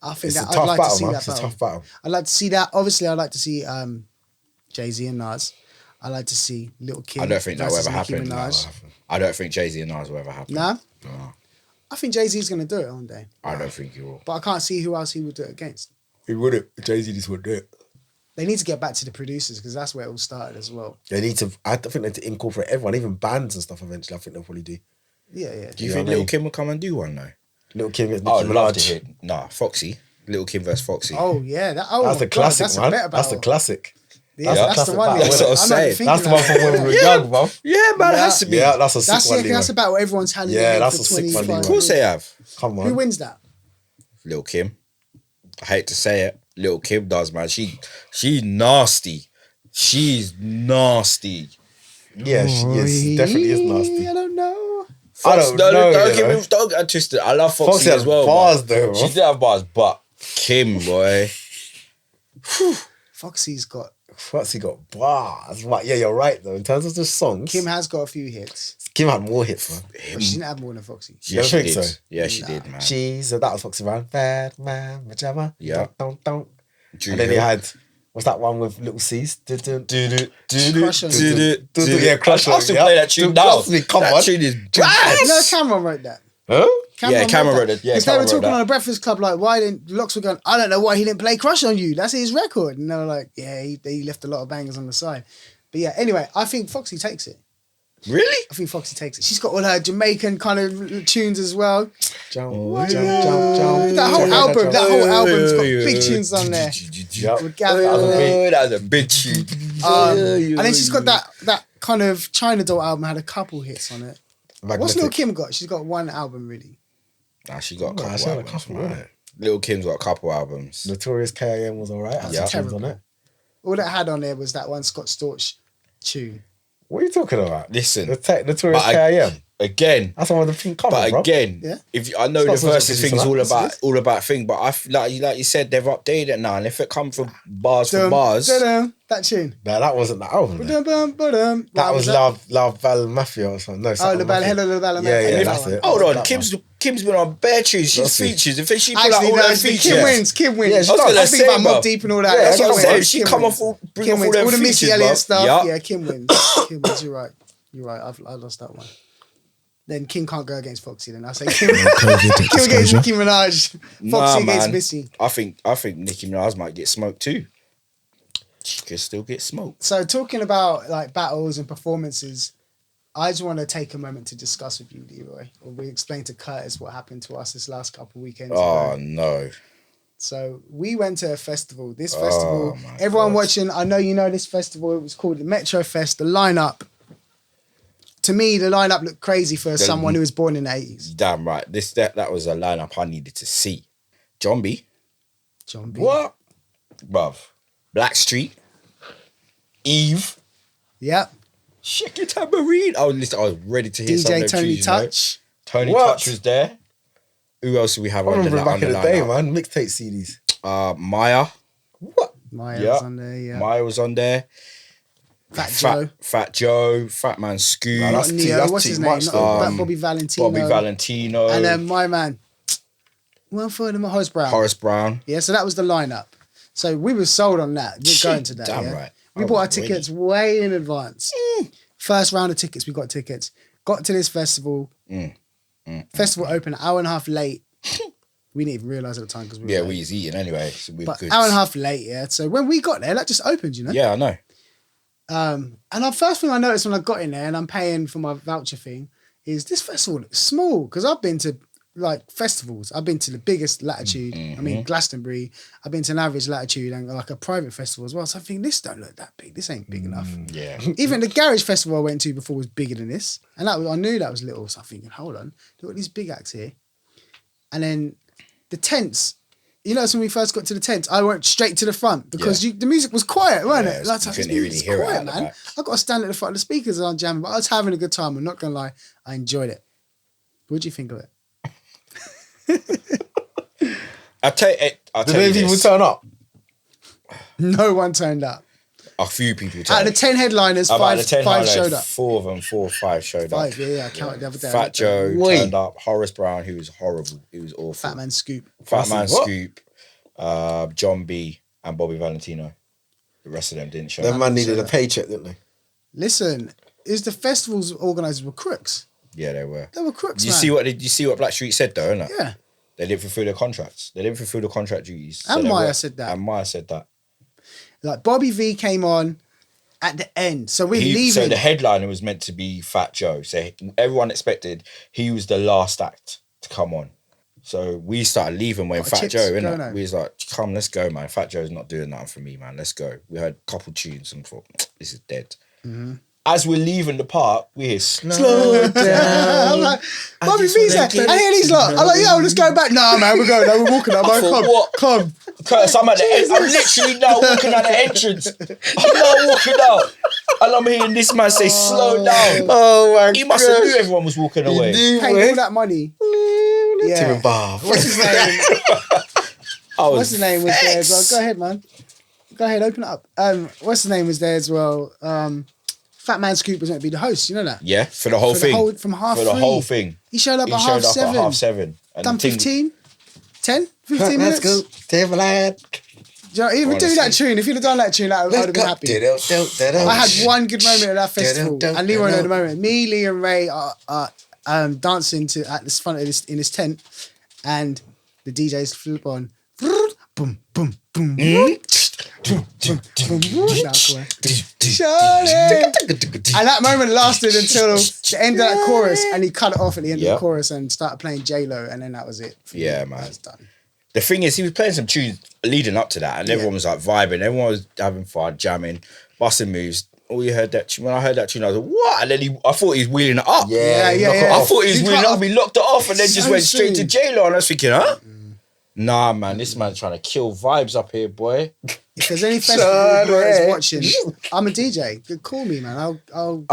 I think
It's a
that I'd
tough
like to
battle,
see
man.
that
It's a
battle.
tough battle.
I'd like to see that. Obviously, I'd like to see Jay-Z and Nas. I'd like to see Lil Kim.
I don't think that will
versus
ever
Nicki
happen.
Minaj.
I don't think Jay-Z and Nas will ever happen.
Nah?
No,
I think Jay-Z's going to do it one day.
I don't think he will.
But I can't see who else he would do it against.
He wouldn't. Jay-Z just would do it.
They need to get back to the producers because that's where it all started as well.
They need to. I think they need to incorporate everyone, even bands and stuff. Eventually, I think they'll probably do.
Yeah.
Do you think Lil Kim will come and do one though?
Lil Kim is
Oh,
Nicki
love to
Minaj.
hear. Nah, Foxy. Lil Kim versus Foxy.
Oh yeah, that's
That's the classic,
that's
man.
A better
That's the
battle.
classic.
Yeah,
That's
that's
a
the
classic
one.
battle,
That's what I was
I'm not
saying.
thinking
That's the
of
one from
that.
when we were young, bro.
Yeah, man, it has to be.
Yeah, that's a
That's
sick one,
that's
Leroy.
about what everyone's handing
Yeah,
in
that's
for
a sick
25
one, Leroy.
Of course they have.
Come on.
Who wins that?
Lil Kim. I hate to say it. Lil Kim does, man. She's nasty. She's nasty.
Yeah, she is. Definitely is nasty.
I don't know.
I don't know,
Don't
you
get
know.
me don't get twisted. I love Foxy,
Foxy has
as well.
bars,
man.
though,
She
bro.
did have bars, but Kim, boy.
Foxy's got.
Foxy got bars. Right, yeah, you're right though. In terms of the songs,
Kim has got a few hits,
Kim had more hits, man.
but she didn't have more than Foxy.
You
Yeah,
don't
she
think
did.
so?
Yeah, she did, man.
So that was Foxy Brown. Bad man, pajama.
Yeah.
Don't.
Drew
And then he
Hill.
had, what's that one with Little C's?
Crush on
Yeah,
Crush on
I'll still
You,
play
yeah?
that tune
Dude,
now.
trust me, come
That
on.
tune is
You know,
bad.
Cameron wrote that.
Huh?
Cameron wrote it. Yeah,
because they were
Cameron wrote
talking
that.
on a Breakfast Club, like, why didn't Locks were going? I don't know why he didn't play "Crush on You." That's his record, and they were like, yeah, he left a lot of bangers on the side. But yeah, anyway, I think Foxy takes it.
Really?
I think Foxy takes it. She's got all her Jamaican kind of tunes as well.
Jump,
Oh,
jump,
yeah.
jump, jump.
That whole album, that whole album's got
Yeah.
big tunes on there.
Yep.
With Gavin.
That was a big tune.
And then she's got that kind of China Doll album had a couple hits on it. What's Lil Kim got? She's got one album really.
Nah, she got a
Nah,
couple
she had a
albums,
couple,
man.
innit?
Lil Kim's got a couple albums.
Notorious K.I.M. was alright. Had
Yeah.
some tunes on it.
All that had on there was that one Scott Storch tune.
What are you talking about?
Listen,
Notorious
but I-
K.I.M.
again,
That's the one with the pink cover,
but
bro.
again,
Yeah.
if you, I know
It's
the
not
verses
such a
thing is all
producer,
about thing, but like you said, they've updated it now, and if it comes from bars for
Dum,
bars,
dum, that tune.
No, that wasn't the album. though.
Ba-dum, ba-dum.
That
What
was Love Val Mafia or something. No,
Oh,
something
the Ballad,
Mafia.
Hello, the Ballad.
Yeah, yeah,
Mafia.
that's it.
hold
That
on,
one.
Kim's been on bare tunes. She's
That's it.
features. If she pull out
Actually,
all
no,
her
it's the
features,
Kim wins. Kim wins.
Yeah,
I
she's
was
not-
gonna think about
say, bro.
Mobb Deep and all that.
Yeah,
That's
that's
what
what
I'm
I'm
saying.
saying. She
Kim
come
wins.
off bring
Kim
off all
wins.
them
All the Missy
features,
Elliott
bruv.
stuff.
Yup.
Yeah, Kim wins. Kim wins. You're right. You're right. I lost that one. Then Kim can't go against Foxy. Then I say Kim. Kim against Nicki Minaj. Foxy
Nah,
against
man.
Missy.
I think Nicki Minaj might get smoked too. She could still get smoked.
So talking about like battles and performances, I just want to take a moment to discuss with you, Leroy, or we explain to Curtis what happened to us this last couple of weekends
Oh
ago.
no.
So we went to a festival. This festival,
my
everyone
God.
watching, I know you know this festival. It was called the Metro Fest. The lineup, to me, the lineup looked crazy for someone who was born in the 80s.
Damn right. That was a lineup I needed to see. John B.
John B.
What? Bruv. Blackstreet. Eve.
Yep.
Shake your tambourine. I was ready to hear some of
DJ
them
Tony
tunes, you know.
Touch.
Tony
What?
Touch was there. Who else do we have
I
on the,
remember
on
back
the
in the day,
lineup?
man. Mixtape CDs.
Maya.
What?
Maya
Yeah.
was on there, yeah.
Maya was on there. Fat Joe. Fat Man Scoop.
Nah,
Not
that's
Neo,
that's
what's
too
his
much,
name?
though.
Not Bobby Valentino.
Bobby Valentino.
And then my man, one for them, Horace Brown.
Horace Brown.
Yeah, so that was the lineup. So we were sold on that. We're going to that.
Damn
yeah?
right.
We
I
bought our
was ready.
tickets way in advance. First round of tickets, we got tickets. Got to this festival. Festival opened an hour and a half late. We didn't even realise at the time because we were
Yeah,
late.
we was eating anyway. So we were
But
good.
hour and a half late, yeah. So when we got there, that just opened, you know?
Yeah, I know.
And the first thing I noticed when I got in there and I'm paying for my voucher thing is this festival looks small because I've been to like festivals. I've been to the biggest Latitude. I mean, Glastonbury. I've been to an average Latitude and like a private festival as well. So I think this don't look that big. This ain't big enough.
Yeah.
Even the garage festival I went to before was bigger than this. And I knew that was little. So I'm thinking, hold on, look at these big acts here. And then the tents. You know, so when we first got to the tents, I went straight to the front because the music was quiet, wasn't it? Like,
you
this
couldn't
music's
really hear it
quiet,
at the
man.
back.
I got to stand at the front of the speakers and I'm jamming, but I was having a good time. I'm not going to lie. I enjoyed it. What do you think of it?
I'll tell
Did
you
any people
this.
turn up?
No one turned up.
A few people
Out
turned
of the 10 headliners,
About
five
the 10
showed
highlights,
up.
4 of them, 4 or 5 showed up.
5, yeah, I counted the other day.
Fat Joe
Wait.
turned up. Horace Brown, who was horrible. He was awful.
Fat Man Scoop.
Fat Man
What?
Scoop, John B, and Bobby Valentino. The rest of them didn't show
That
up.
man needed a paycheck, didn't they?
Listen, is the festivals organisers were crooks.
Yeah, they were.
They were crooks,
Did you
man.
see what Blackstreet said though, innit?
Yeah.
They didn't fulfill their contracts. They didn't fulfill the contract duties.
And
they
Maya
were-
said that.
And Maya said that.
Like Bobby V came on at the end, so we're leaving.
So the headliner was meant to be Fat Joe. So everyone expected he was the last act to come on. So we started leaving when Fat Joe, innit? We was like, come, let's go, man. Fat Joe's not doing nothing for me, man. Let's go. We heard a couple tunes and thought, this is dead.
Mm-hmm.
As we're leaving the park, we hear slow down.
I'm like, Bobby V's there. I hear these lot. I'm like, yo, let's go back. Nah, man, we're going. No, we're walking up. Man, come.
Curtis, I'm literally now walking out the entrance. I'm now walking out. And I'm hearing this man say, slow down.
Oh my God.
He must have knew everyone was walking away.
Paying all that money. Yeah. What's his name? What's his name was there as well? Go ahead, man. Go ahead, open it up. What's his name was there as well? Fat Man Scoop was meant to be the host, you know that?
Yeah, for the whole thing.
From half
For the whole thing.
He showed up at half seven.
And
Done 15? 10? 15 minutes?
Let's go. Timberland.
Do you know, even do that tune. If you'd have done that tune, I would have been happy. I had one good moment at that festival. And Leroy know the moment. Me, Lee and Ray are dancing at this front of this in his tent. And the DJs flip on. Boom, boom, boom. And that moment lasted until the end of that chorus, and he cut it off at the end of the chorus and started playing J-Lo, and then that was it.
Yeah, man.
That's done.
The thing is, he was playing some tunes leading up to that, and everyone was like vibing, everyone was having fun, jamming, busting moves. All you heard that tune, when I heard that tune, I was like, what? And then I thought he was wheeling it up. I thought he was wheeling it up, he locked it off, and then just went straight to J-Lo, and I was thinking, huh? Nah, man, this man's trying to kill vibes up here, boy.
If there's any festival boys watching, I'm a DJ. Call me, man. I'll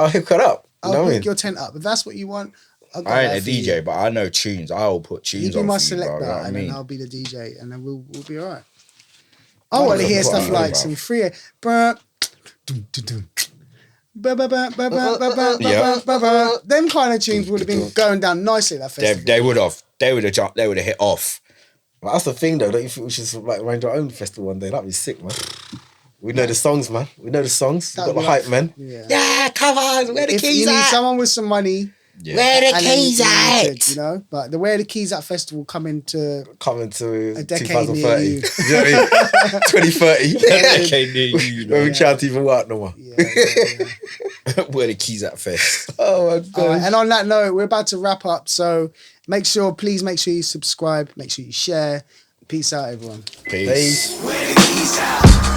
hook it up.
I'll hook your tent up. If that's what you want,
I ain't a DJ, but I know tunes. I'll put tunes on.
You must select that, and then I'll be the DJ, and then we'll be all right. I want to hear stuff like some free. Them kind of tunes would have been going down nicely at that festival.
They would have. They would have jumped. They would have hit off.
Well, that's the thing, though. Don't you think we should like arrange our own festival one day? That'd be sick, man. We know the songs, man. We know the songs. We've got the hype, man. Yeah, come on. Where the keys at?
You need someone with some money.
Yeah.
Where the keys at?
You know, but the Where the Keys At festival coming to
a decade 2030.
near you.
You know what I mean? 2030.
A decade near you.
When we can't even work no more.
Where the Keys At fest.
Oh my God.
And on that note, we're about to wrap up. So please make sure you subscribe. Make sure you share. Peace out, everyone.
Peace.
Where the keys at?